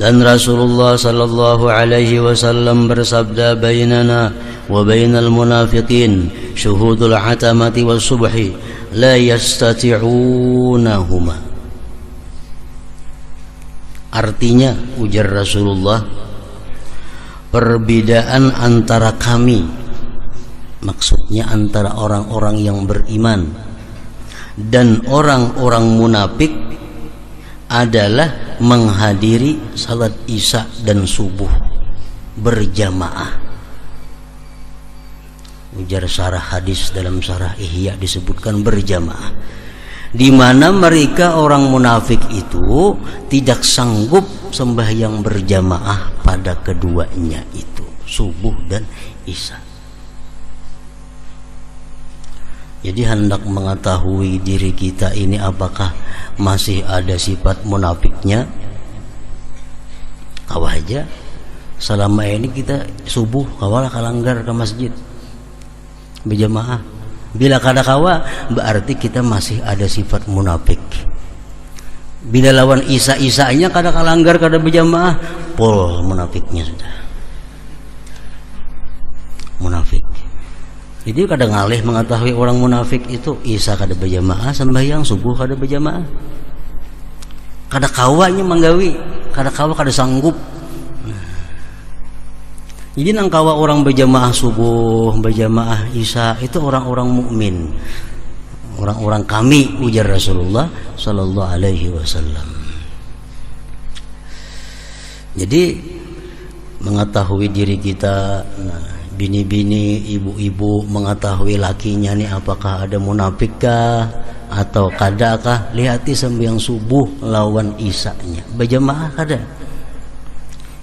Dan Rasulullah sallallahu alaihi wasallam bersabda, bainana wa bainal munafiqin syuhudul atamati was subhi la yastati'unahuma. Artinya, ujar Rasulullah, perbedaan antara kami, maksudnya antara orang-orang yang beriman dan orang-orang munafik, adalah menghadiri salat isya dan subuh berjamaah. Ujar syarah hadis dalam syarah Ihya disebutkan berjamaah, di mana mereka orang munafik itu tidak sanggup sembahyang berjamaah pada keduanya itu, subuh dan isya. Jadi hendak mengetahui diri kita ini apakah masih ada sifat munafiknya, kawah aja selama ini kita subuh kawalah kalanggar ke masjid berjamaah. Bila kada kawa berarti kita masih ada sifat munafik. Bila lawan isa-isanya kada kalanggar kada berjamaah, pol munafiknya sudah munafik. Jadi kadang ngalih mengetahui orang munafik itu isya kada berjamaah, sembahyang subuh kada berjamaah, kada kawanya manggawi, kada kawa kada sanggup. Jadi nang kawa orang berjamaah subuh, berjamaah isya itu orang-orang mukmin, orang-orang kami, ujar Rasulullah sallallahu alaihi wasallam. Jadi mengetahui diri kita, bini-bini, ibu-ibu mengetahui lakinya nih apakah ada munafikkah atau kadakah, lihati sembahyang subuh lawan isanya berjamaah kada.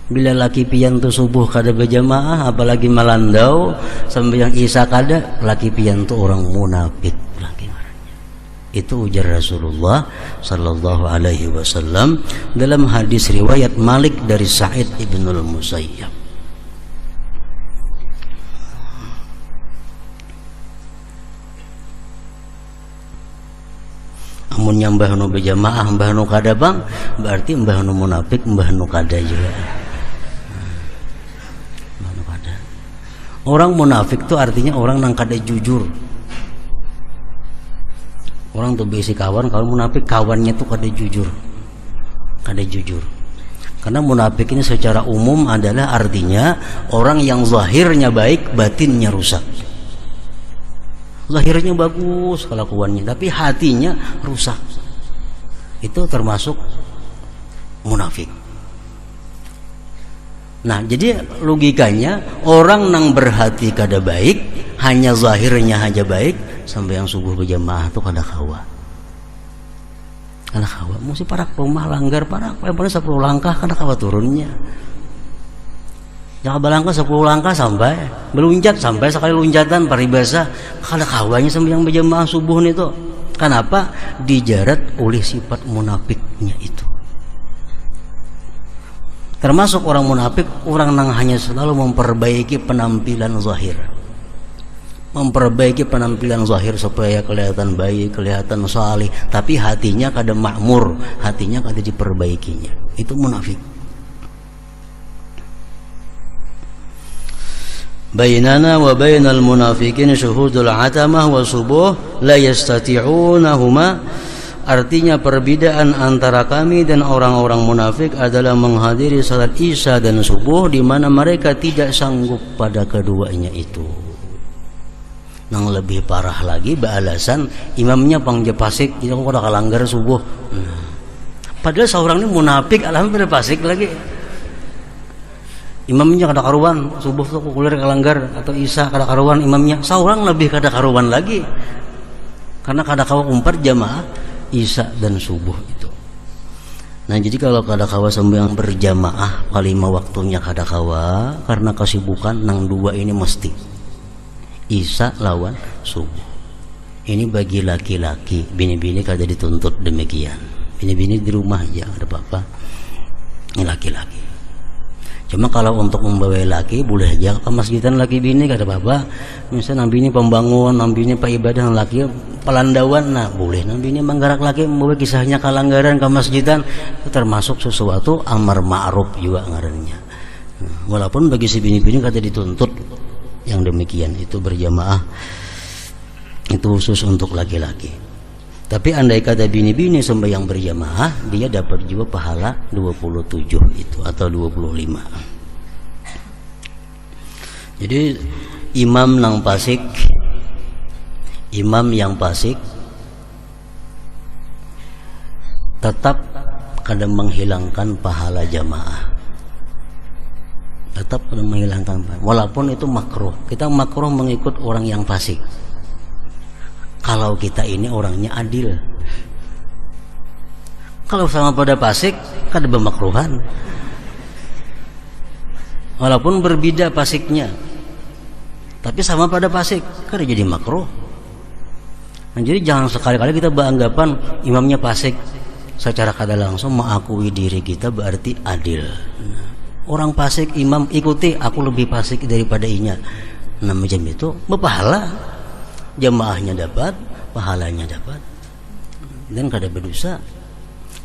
Bila laki pian tu subuh kada berjamaah, apalagi malandau sembahyang isya kada, laki pian tu orang munafik laki marahnya. Itu ujar Rasulullah sallallahu alaihi wasallam dalam hadis riwayat Malik dari Sa'id ibnul Musayyab. Amun nyambah nu berjamaah mbah nu kada bang, berarti mbah nu munafik, mbah nu kada juga. Mbah nu kada. Orang munafik itu artinya orang nang kada jujur. Orang tuh besi kawan, kalau munafik kawannya tuh kada jujur. Kada jujur. Karena munafik ini secara umum adalah artinya orang yang zahirnya baik, batinnya rusak. Zahirnya bagus kelakuannya, tapi hatinya rusak. Itu termasuk munafik. Nah, jadi logikanya orang yang berhati kada baik, hanya zahirnya aja baik, sampai yang subuh berjamaah itu kada kawa. Kada kawa, mesti parak rumah langgar parak, paling 10 langkah kada kawa turunnya. Jangan balangkah 10 langkah sampai meluncat, sampai sekali loncatan paribasa kada kawanya sembahyang berjamaah subuh itu. Kenapa? Dijarat oleh sifat munafiknya itu. Termasuk orang munafik, orang yang hanya selalu memperbaiki penampilan zahir, memperbaiki penampilan zahir supaya kelihatan baik, kelihatan salih, tapi hatinya kada makmur, hatinya kada diperbaikinya. Itu munafik. Bainana wa bainal munafiqin syuhudul atamah wa subuh la yastati'unahuma. Artinya perbedaan antara kami dan orang-orang munafik adalah menghadiri salat isya dan subuh, di mana mereka tidak sanggup pada keduanya itu. Nang lebih parah lagi beralasan imamnya pangja pasik, itu kada kalanggar subuh. Padahal seorang ini munafik, alhamdulillah pasik lagi. Imamnya kada karuan, subuh tuh kuliah kalanggar atau isya kada karuan imamnya, seorang lebih kada karuan lagi. Karena kada kawa umpat jamaah isya dan subuh itu. Nah, jadi kalau kada kawa sembahyang berjamaah kalima waktunya kada kawa, karena kesibukan nang dua ini mesti isya lawan subuh. Ini bagi laki-laki, bini-bini kada dituntut demikian. Bini-bini di rumah aja, ada apa-apa. Ini laki-laki. Cuma kalau untuk membawa laki boleh aja ke masjidan laki bini kata bapak. Misalnya nabi ini pembangun, nabi ini pak ibadah, laki pelandawan, nah boleh nabi ini menggerak laki membawa kisahnya ke langgaran ke masjidan, itu termasuk sesuatu amar ma'ruf juga ngarannya. Walaupun bagi si bini-bini kata dituntut yang demikian itu berjamaah, itu khusus untuk laki-laki. Tapi andai kata bini-bini sembahyang berjamaah, dia dapat juga pahala 27 itu atau 25. Jadi imam yang fasik tetap kadang menghilangkan pahala jamaah. Tetap menghilangkan pahala. Walaupun itu makruh. Kita makruh mengikut orang yang fasik. Kalau kita ini orangnya adil, kalau sama pada fasik kan ada pemakruhan, walaupun berbeda fasiknya, tapi sama pada fasik kan jadi makruh. Nah, jadi jangan sekali-kali kita beranggapan imamnya fasik secara kada langsung mengakui diri kita berarti adil. Nah, orang fasik imam ikuti, aku lebih fasik daripada inya. Nah macam itu berpahala, jamaahnya dapat, pahalanya dapat, dan kada berdosa.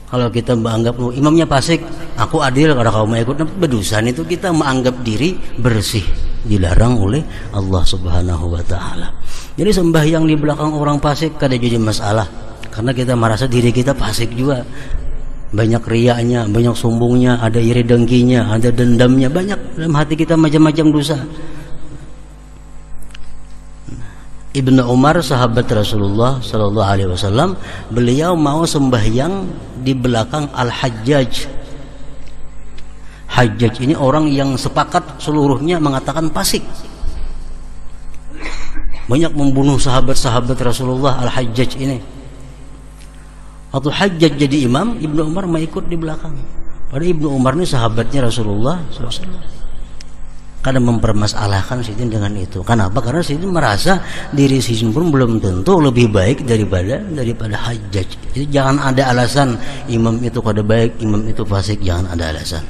Kalau kita menganggap imamnya fasik, aku adil kalau kau mau ikut, berdosa. Itu kita menganggap diri bersih, dilarang oleh Allah Subhanahu wa taala. Jadi sembahyang di belakang orang fasik kada jadi masalah, karena kita merasa diri kita fasik juga. Banyak riaknya, banyak sombongnya, ada iri dengkinya, ada dendamnya, banyak dalam hati kita macam-macam dosa. Ibnu Umar sahabat Rasulullah sallallahu alaihi wasallam, beliau mau sembahyang di belakang Al-Hajjaj. Hajjaj ini orang yang sepakat seluruhnya mengatakan fasik. Banyak membunuh sahabat-sahabat Rasulullah Al-Hajjaj ini. Waktu Hajjaj jadi imam, Ibnu Umar mau ikut di belakang. Padahal Ibnu Umar ini sahabatnya Rasulullah SAW. Karena mempermasalahkan Sidin dengan itu. Kenapa? Karena Sidin merasa diri Sidin pun belum tentu lebih baik daripada Hajjaj. Jadi jangan ada alasan imam itu kada baik, imam itu fasik, jangan ada alasan.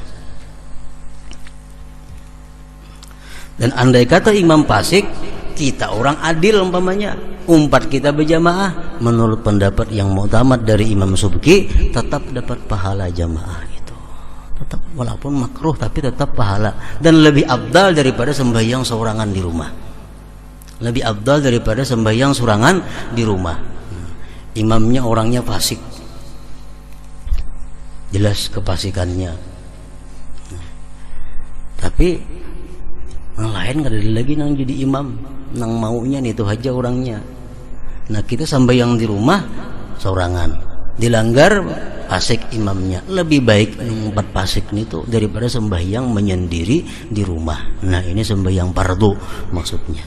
Dan andai kata imam fasik, kita orang adil umpamanya, umpat kita berjamaah, menurut pendapat yang muktamad dari Imam Subki, tetap dapat pahala jamaah. Tetap walaupun makruh tapi tetap pahala, dan lebih abdal daripada sembahyang seorangan di rumah. Lebih abdal daripada sembahyang seorangan di rumah. Imamnya orangnya fasik, jelas kefasikannya, tapi yang lain gak ada lagi nang jadi imam, nang maunya itu aja orangnya. Nah kita sembahyang di rumah seorangan, dilanggar fasik imamnya, lebih baik empat fasik itu daripada sembahyang menyendiri di rumah. Nah ini sembahyang fardu maksudnya.